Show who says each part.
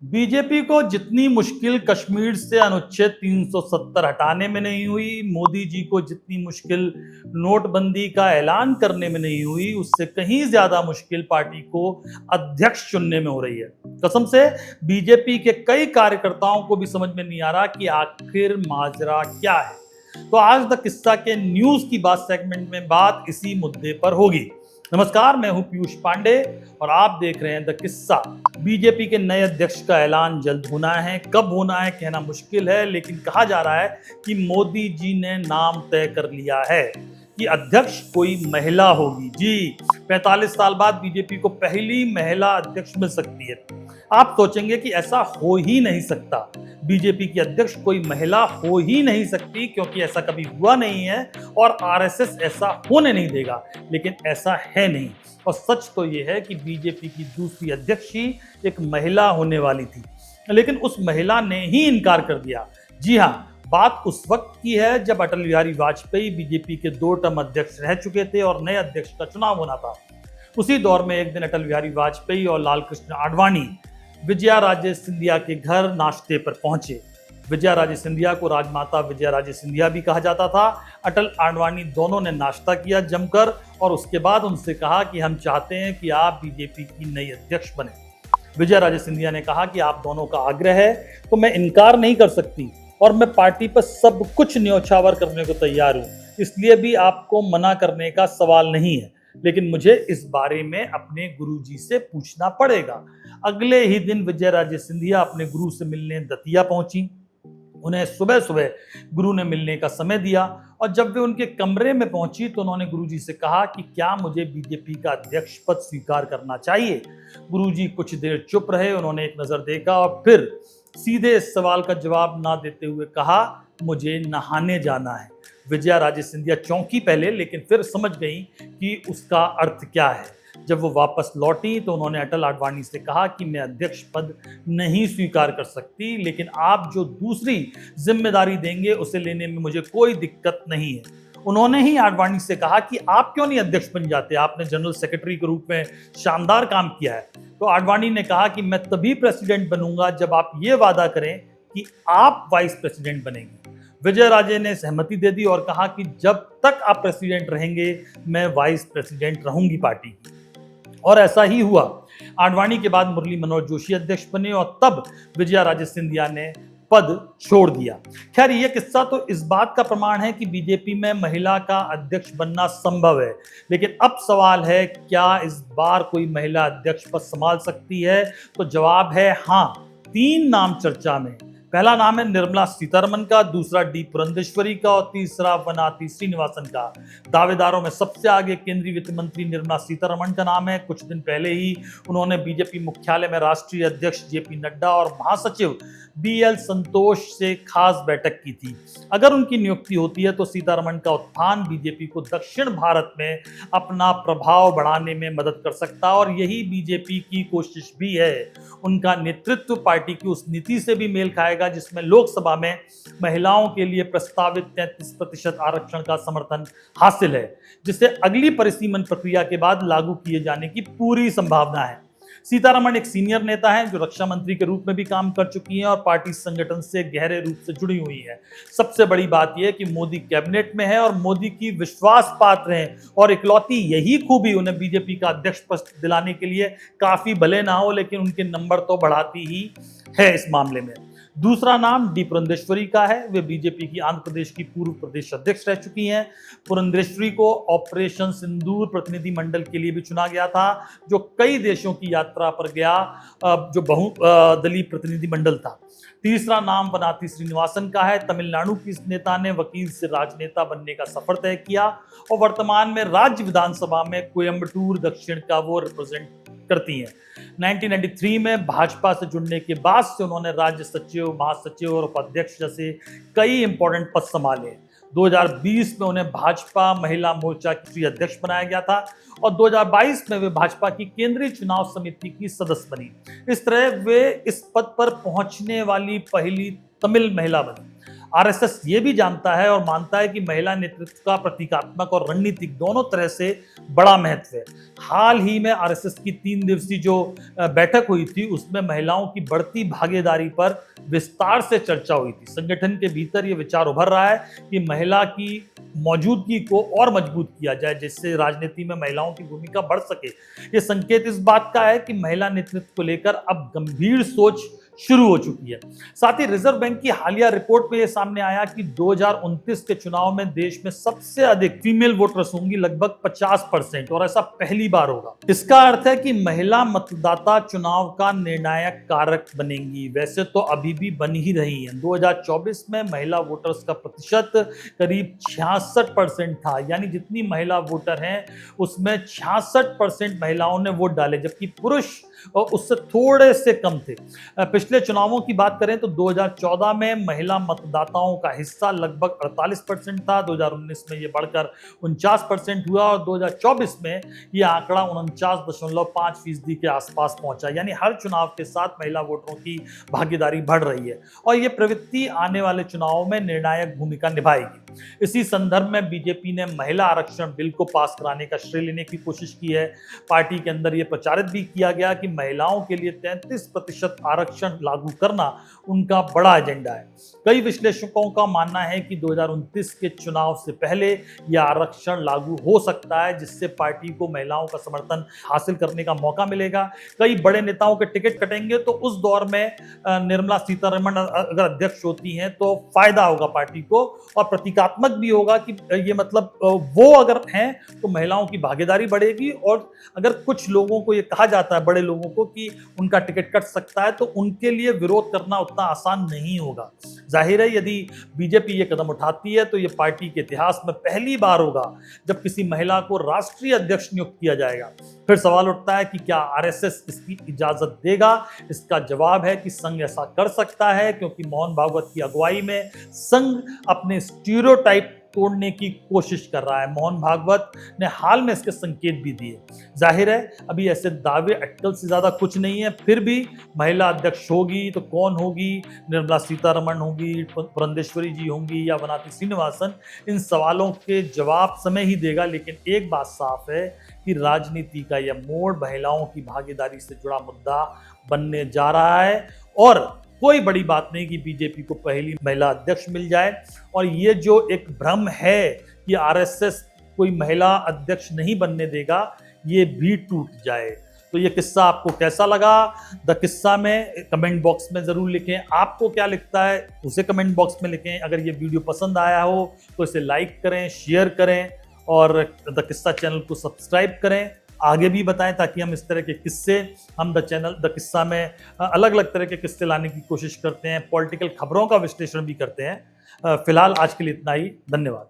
Speaker 1: BJP को जितनी मुश्किल कश्मीर से अनुच्छेद 370 हटाने में नहीं हुई, मोदी जी को जितनी मुश्किल नोटबंदी का ऐलान करने में नहीं हुई, उससे कहीं ज्यादा मुश्किल पार्टी को अध्यक्ष चुनने में हो रही है। कसम से बीजेपी के कई कार्यकर्ताओं को भी समझ में नहीं आ रहा कि आखिर माजरा क्या है। तो आज द किस्सा के न्यूज की बात सेगमेंट में बात इसी मुद्दे पर होगी। नमस्कार, मैं हूं पीयूष पांडे और आप देख रहे हैं द किस्सा। बीजेपी के नए अध्यक्ष का ऐलान जल्द होना है, कब होना है कहना मुश्किल है, लेकिन कहा जा रहा है कि मोदी जी ने नाम तय कर लिया है कि अध्यक्ष कोई महिला होगी। जी, 45 साल बाद बीजेपी को पहली महिला अध्यक्ष मिल सकती है। आप सोचेंगे कि ऐसा हो ही नहीं सकता, बीजेपी की अध्यक्ष कोई महिला हो ही नहीं सकती, क्योंकि ऐसा कभी हुआ नहीं है और आरएसएस ऐसा होने नहीं देगा। लेकिन ऐसा है नहीं, और सच तो यह है कि बीजेपी की दूसरी अध्यक्ष ही एक महिला होने वाली थी, लेकिन उस महिला ने ही इनकार कर दिया। जी हाँ, बात उस वक्त की है जब अटल बिहारी वाजपेयी बीजेपी के 2 टर्म अध्यक्ष रह चुके थे और नए अध्यक्ष का चुनाव होना था। उसी दौर में एक दिन अटल बिहारी वाजपेयी और लालकृष्ण आडवाणी विजया राजे सिंधिया के घर नाश्ते पर पहुंचे। विजया राजे सिंधिया को राजमाता विजया राजे सिंधिया भी कहा जाता था। अटल आडवाणी दोनों ने नाश्ता किया जमकर और उसके बाद उनसे कहा कि हम चाहते हैं कि आप बीजेपी की नई अध्यक्ष बने। विजया राजे सिंधिया ने कहा कि आप दोनों का आग्रह है तो मैं इनकार नहीं कर सकती और मैं पार्टी पर सब कुछ न्योछावर करने को तैयार हूँ, इसलिए भी आपको मना करने का सवाल नहीं है, लेकिन मुझे इस बारे में अपने गुरुजी से पूछना पड़ेगा। अगले ही दिन विजया राजे सिंधिया अपने गुरु से मिलने दतिया पहुंची। उन्हें सुबह सुबह गुरु ने मिलने का समय दिया और जब वे उनके कमरे में पहुंची तो उन्होंने गुरुजी से कहा कि क्या मुझे बीजेपी का अध्यक्ष पद स्वीकार करना चाहिए। गुरुजी कुछ देर चुप रहे, उन्होंने एक नजर देखा और फिर सीधे इस सवाल का जवाब ना देते हुए कहा, मुझे नहाने जाना है। विजया राजे सिंधिया चौंकी पहले, लेकिन फिर समझ गई कि उसका अर्थ क्या है। जब वो वापस लौटी तो उन्होंने अटल आडवाणी से कहा कि मैं अध्यक्ष पद नहीं स्वीकार कर सकती, लेकिन आप जो दूसरी जिम्मेदारी देंगे उसे लेने में मुझे कोई दिक्कत नहीं है। उन्होंने ही आडवाणी से कहा कि आप क्यों नहीं अध्यक्ष बन जाते, आपने जनरल सेक्रेटरी के रूप में शानदार काम किया है। तो आडवाणी ने कहा कि मैं तभी प्रेसिडेंट बनूंगा जब आप ये वादा करें कि आप वाइस प्रेसिडेंट बनेंगे। विजय राजे ने सहमति दे दी और कहा कि जब तक आप प्रेसिडेंट रहेंगे मैं वाइस प्रेसिडेंट रहूंगी पार्टी की। और ऐसा ही हुआ। आडवाणी के बाद मुरली मनोहर जोशी अध्यक्ष बने और तब विजया राजे सिंधिया ने पद छोड़ दिया। खैर, यह किस्सा तो इस बात का प्रमाण है कि बीजेपी में महिला का अध्यक्ष बनना संभव है, लेकिन अब सवाल है क्या इस बार कोई महिला अध्यक्ष पद संभाल सकती है। तो जवाब है हाँ। 3 नाम चर्चा में। पहला नाम है निर्मला सीतारमण का, दूसरा डी पुरंदेश्वरी का और तीसरा वनाथी श्रीनिवासन का। दावेदारों में सबसे आगे केंद्रीय वित्त मंत्री निर्मला सीतारमण का नाम है। कुछ दिन पहले ही उन्होंने बीजेपी मुख्यालय में राष्ट्रीय अध्यक्ष जेपी नड्डा और महासचिव बीएल संतोष से खास बैठक की थी। अगर उनकी नियुक्ति होती है तो सीतारमण का उत्थान बीजेपी को दक्षिण भारत में अपना प्रभाव बढ़ाने में मदद कर सकता और यही बीजेपी की कोशिश भी है। उनका नेतृत्व पार्टी की उस नीति से भी मेल खाएगा जिसमें लोकसभा में महिलाओं के लिए प्रस्तावित 33% आरक्षण का समर्थन हासिल है, जिसे अगली परिसीमन प्रक्रिया के बाद लागू किए जाने की पूरी संभावना है। सीतारमण एक सीनियर नेता हैं जो रक्षा मंत्री के रूप में भी काम कर चुकी हैं और पार्टी संगठन से गहरे रूप से जुड़ी हुई हैं। सबसे बड़ी बात यह है कि मोदी कैबिनेट में है और मोदी की विश्वास पात्र हैं और इकलौती यही खूबी उन्हें बीजेपी का अध्यक्ष पद दिलाने के लिए काफी भले ना हो, लेकिन उनके नंबर तो बढ़ाती ही है इस मामले में। दूसरा नाम डी पुरंदेश्वरी का है। वे बीजेपी की आंध्र प्रदेश की पूर्व प्रदेश अध्यक्ष रह चुकी हैं। पुरंदेश्वरी को ऑपरेशन सिंदूर प्रतिनिधि मंडल के लिए भी चुना गया था, जो कई देशों की यात्रा पर गया, जो बहुदलीय प्रतिनिधि मंडल था। तीसरा नाम वनाथी श्रीनिवासन का है। तमिलनाडु की इस नेता ने वकील से राजनेता बनने का सफर तय किया और वर्तमान में राज्य विधानसभा में कोयम्बटूर दक्षिण का वो रिप्रेजेंट करती हैं। 1993 में भाजपा से जुड़ने के बाद से उन्होंने राज्य सचिव, महासचिव और उपाध्यक्ष जैसे कई इंपॉर्टेंट पद संभाले। 2020 में उन्हें भाजपा महिला मोर्चा की अध्यक्ष बनाया गया था और 2022 में वे भाजपा की केंद्रीय चुनाव समिति की सदस्य बनी। इस तरह वे इस पद पर पहुंचने वाली पहली तमिल महिला बनी। आरएसएस ये भी जानता है और मानता है कि महिला नेतृत्व का प्रतीकात्मक और रणनीतिक दोनों तरह से बड़ा महत्व है। हाल ही में आरएसएस की 3 दिवसीय जो बैठक हुई थी उसमें महिलाओं की बढ़ती भागीदारी पर विस्तार से चर्चा हुई थी। संगठन के भीतर ये विचार उभर रहा है कि महिला की मौजूदगी को और मजबूत किया जाए जिससे राजनीति में महिलाओं की भूमिका बढ़ सके। ये संकेत इस बात का है कि महिला नेतृत्व को लेकर अब गंभीर सोच शुरू हो चुकी है। साथ ही रिजर्व बैंक की हालिया रिपोर्ट में यह सामने आया कि 2029 के चुनाव में देश में सबसे अधिक फीमेल वोटर्स होंगी, लगभग 50%, और ऐसा पहली बार होगा। इसका अर्थ है कि महिला मतदाता चुनाव का निर्णायक कारक बनेंगी। वैसे तो अभी भी बन ही रही हैं। 2024 में महिला वोटर्स का प्रतिशत करीब 66% था, यानी जितनी महिला वोटर हैं उसमें 66% महिलाओं ने वोट डाले, जबकि पुरुष उससे थोड़े से कम थे। पिछले चुनावों की बात करें तो 2014 में महिला मतदाताओं का हिस्सा लगभग 48% था, 2019 में ये बढ़कर 49% हुआ और 2024 में ये आंकड़ा 49.5% के आसपास पहुंचा। यानी हर चुनाव के साथ महिला वोटरों की भागीदारी बढ़ रही है और ये प्रवृत्ति आने वाले चुनावों में निर्णायक भूमिका निभाएगी। इसी संदर्भ में बीजेपी ने महिला आरक्षण बिल को पास कराने का श्रेय लेने की कोशिश की है। पार्टी के अंदर यह प्रचारित भी किया गया कि महिलाओं के लिए 33% आरक्षण लागू करना उनका बड़ा एजेंडा है। कई विश्लेषकों का मानना है कि 2029 के चुनाव से पहले यह आरक्षण लागू हो सकता है, जिससे पार्टी को महिलाओं का समर्थन हासिल करने का मौका मिलेगा। कई बड़े नेताओं के टिकट कटेंगे तो उस दौर में निर्मला सीतारमण अगर अध्यक्ष होती हैं तो फायदा होगा पार्टी को और प्रतीकात्मक भी होगा कि ये मतलब वो अगर हैं तो महिलाओं की भागीदारी बढ़ेगी। और अगर कुछ लोगों को ये कहा जाता है, बड़े लोगों को, कि उनका टिकट कट सकता है तो उनके लिए विरोध करना उतना आसान नहीं होगा। जाहिर है यदि बीजेपी ये कदम उठाती है तो ये पार्टी के इतिहास में पहली बार होगा जब किसी महिला को राष्ट्रीय अध्यक्ष नियुक्त किया जाएगा। फिर सवाल उठता है कि क्या आरएसएस इसकी इजाजत देगा? इसका जवाब है कि संघ ऐसा कर सकता है, क्योंकि मोहन भागवत की अगुवाई में संघ अपने स्टीरियोटाइप तोड़ने की कोशिश कर रहा है। मोहन भागवत ने हाल में इसके संकेत भी दिए। जाहिर है अभी ऐसे दावे अटकल से ज्यादा कुछ नहीं है। फिर भी महिला अध्यक्ष होगी तो कौन होगी? निर्मला सीतारमण होगी, पुरंदेश्वरी जी होंगी या वनाथी श्रीनिवासन? इन सवालों के जवाब समय ही देगा। लेकिन एक बात साफ है कि राजनीति का यह मोड़ महिलाओं की भागीदारी से जुड़ा मुद्दा बनने जा रहा है और कोई बड़ी बात नहीं कि बीजेपी को पहली महिला अध्यक्ष मिल जाए। और ये जो एक भ्रम है कि आरएसएस कोई महिला अध्यक्ष नहीं बनने देगा, ये भी टूट जाए। तो ये किस्सा आपको कैसा लगा? द किस्सा में कमेंट बॉक्स में जरूर लिखें। आपको क्या लगता है उसे कमेंट बॉक्स में लिखें। अगर ये वीडियो पसंद आया हो तो इसे लाइक करें, शेयर करें और द किस्सा चैनल को सब्सक्राइब करें। आगे भी बताएं ताकि हम इस तरह के किस्से, हम द किस्सा में अलग अलग तरह के किस्से लाने की कोशिश करते हैं। पॉलिटिकल खबरों का विश्लेषण भी करते हैं। फिलहाल आज के लिए इतना ही। धन्यवाद।